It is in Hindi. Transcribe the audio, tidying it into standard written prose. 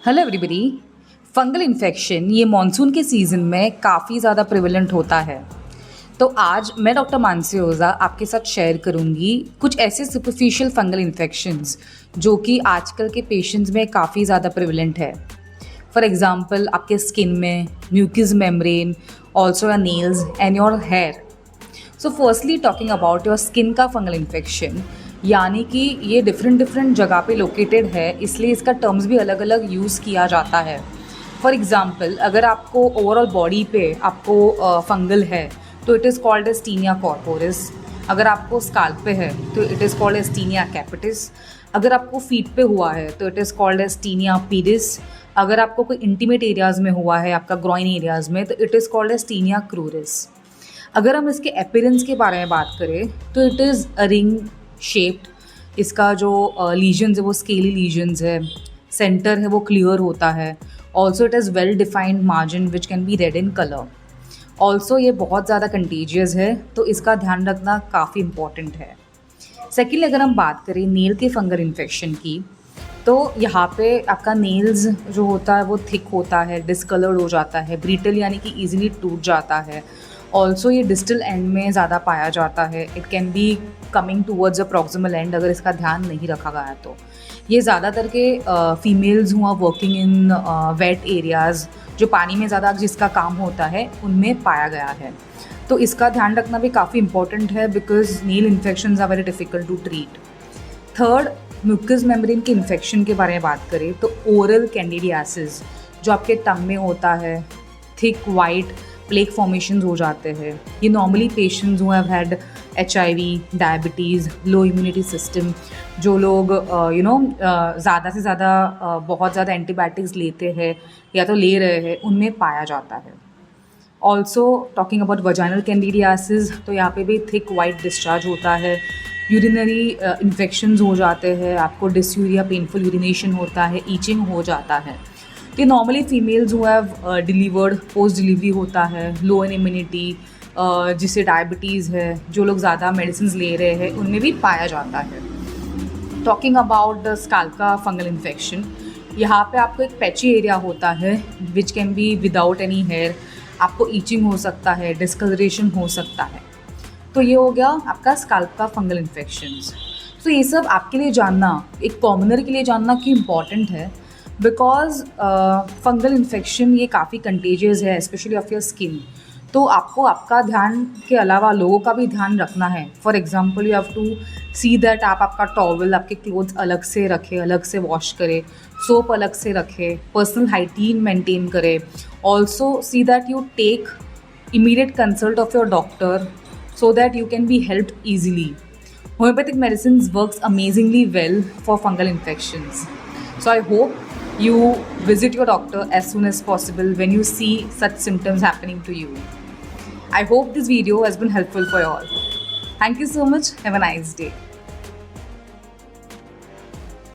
Hello everybody. फंगल इन्फेक्शन ये मॉनसून के सीज़न में काफ़ी ज़्यादा प्रिवेलेंट होता है। तो आज मैं डॉक्टर मानसी ओझा आपके साथ शेयर करूंगी कुछ ऐसे सुपरफिशियल फंगल इन्फेक्शंस जो कि आजकल के पेशेंट्स में काफ़ी ज़्यादा प्रिवेलेंट है। फॉर एग्जांपल आपके स्किन में, mucous membrane, also your nails and your hair. So firstly talking about your skin का फंगल इन्फेक्शन, यानी कि ये डिफरेंट जगह पे लोकेटेड है, इसलिए इसका टर्म्स भी अलग अलग यूज़ किया जाता है। फॉर एग्जांपल अगर आपको ओवरऑल बॉडी पे आपको फंगल है तो it is called as tinea corporis. अगर आपको स्काल्प पे है तो it is called as tinea capitis. अगर आपको फीट पे हुआ है तो it is called as tinea pedis. अगर आपको कोई इंटीमेट एरियाज़ में हुआ है, आपका ग्रॉइन एरियाज़ में, तो it is called as tinea cruris. अगर हम इसके अपीयरेंस के बारे में बात करें तो it is a ring shaped. इसका जो लीजन्स है वो स्केली लीजन्स है। सेंटर है वो क्लियर होता है। Also it is well defined margin which can B red in colour. Also ये बहुत ज़्यादा कंटेजियस है, तो इसका ध्यान रखना काफ़ी इम्पॉर्टेंट है। सेकेंडली अगर हम बात करें नेल के फंगल इन्फेक्शन की, तो यहाँ पे आपका नेल्स जो होता है वो थिक होता है, डिसकलर्ड हो जाता है, ब्रिटल यानी कि ईजिली टूट जाता है। ऑल्सो ये डिस्टल एंड में ज़्यादा पाया जाता है। It can be coming towards a proximal and अगर इसका ध्यान नहीं रखा गया तो। ये ज़्यादातर के फीमेल्स हुआ वर्किंग इन वेट एरियाज़, जो पानी में ज़्यादा जिसका काम होता है, उनमें पाया गया है। तो इसका ध्यान रखना भी काफ़ी इंपॉर्टेंट है because nail infections are very difficult to treat. Third, mucous membrane के इन्फेक्शन के बारे में बात करें तो ओरल कैंडिडियासिस जो आपके टंग में होता है, थिक वाइट प्लेक फॉर्मेशंस हो जाते हैं। ये normally patients who have had HIV, diabetes, low immunity system, जो लोग ज़्यादा से ज़्यादा बहुत ज़्यादा एंटीबायोटिक्स लेते हैं या तो ले रहे हैं, उनमें पाया जाता है। Also talking about vaginal candidiasis, तो यहाँ पे भी थिक वाइट डिस्चार्ज होता है। यूरिनरी इन्फेक्शंस हो जाते हैं, आपको डिस्यूरिया, पेनफुल यूरिनेशन होता है, ईचिंग हो जाता है। तो normally females who have delivered, post delivery होता है, लो इन इम्यूनिटी, जिससे डायबिटीज़ है, जो लोग ज़्यादा मेडिसिन ले रहे हैं, उनमें भी पाया जाता है। टॉकिंग अबाउट द स्काल्प का फंगल इन्फेक्शन, यहाँ पे आपको एक पैची एरिया होता है which can be without any hair. आपको ईचिंग हो सकता है, डिस्कलरेशन हो सकता है। तो ये हो गया आपका स्काल्प का फंगल इन्फेक्शंस। तो ये सब आपके लिए जानना, एक कॉमनर के लिए जानना क्यों इम्पॉर्टेंट है, बिकॉज फंगल इन्फेक्शन ये काफ़ी कंटेजियस है, स्पेशली ऑफ योर स्किन। तो आपको आपका ध्यान के अलावा लोगों का भी ध्यान रखना है। For example you have to see that आप आपका टॉवल, आपके क्लोथ्स अलग से रखें, अलग से वॉश करें, सोप अलग से रखें, पर्सनल हाइजीन मेंटेन करें। Also see that you take immediate consult of your doctor so that you can be helped easily. Homeopathic medicines works amazingly well for fungal infections. So I hope you visit your doctor as soon as possible when you see such symptoms happening to you. I hope this video has been helpful for you all. Thank you so much. Have a nice day.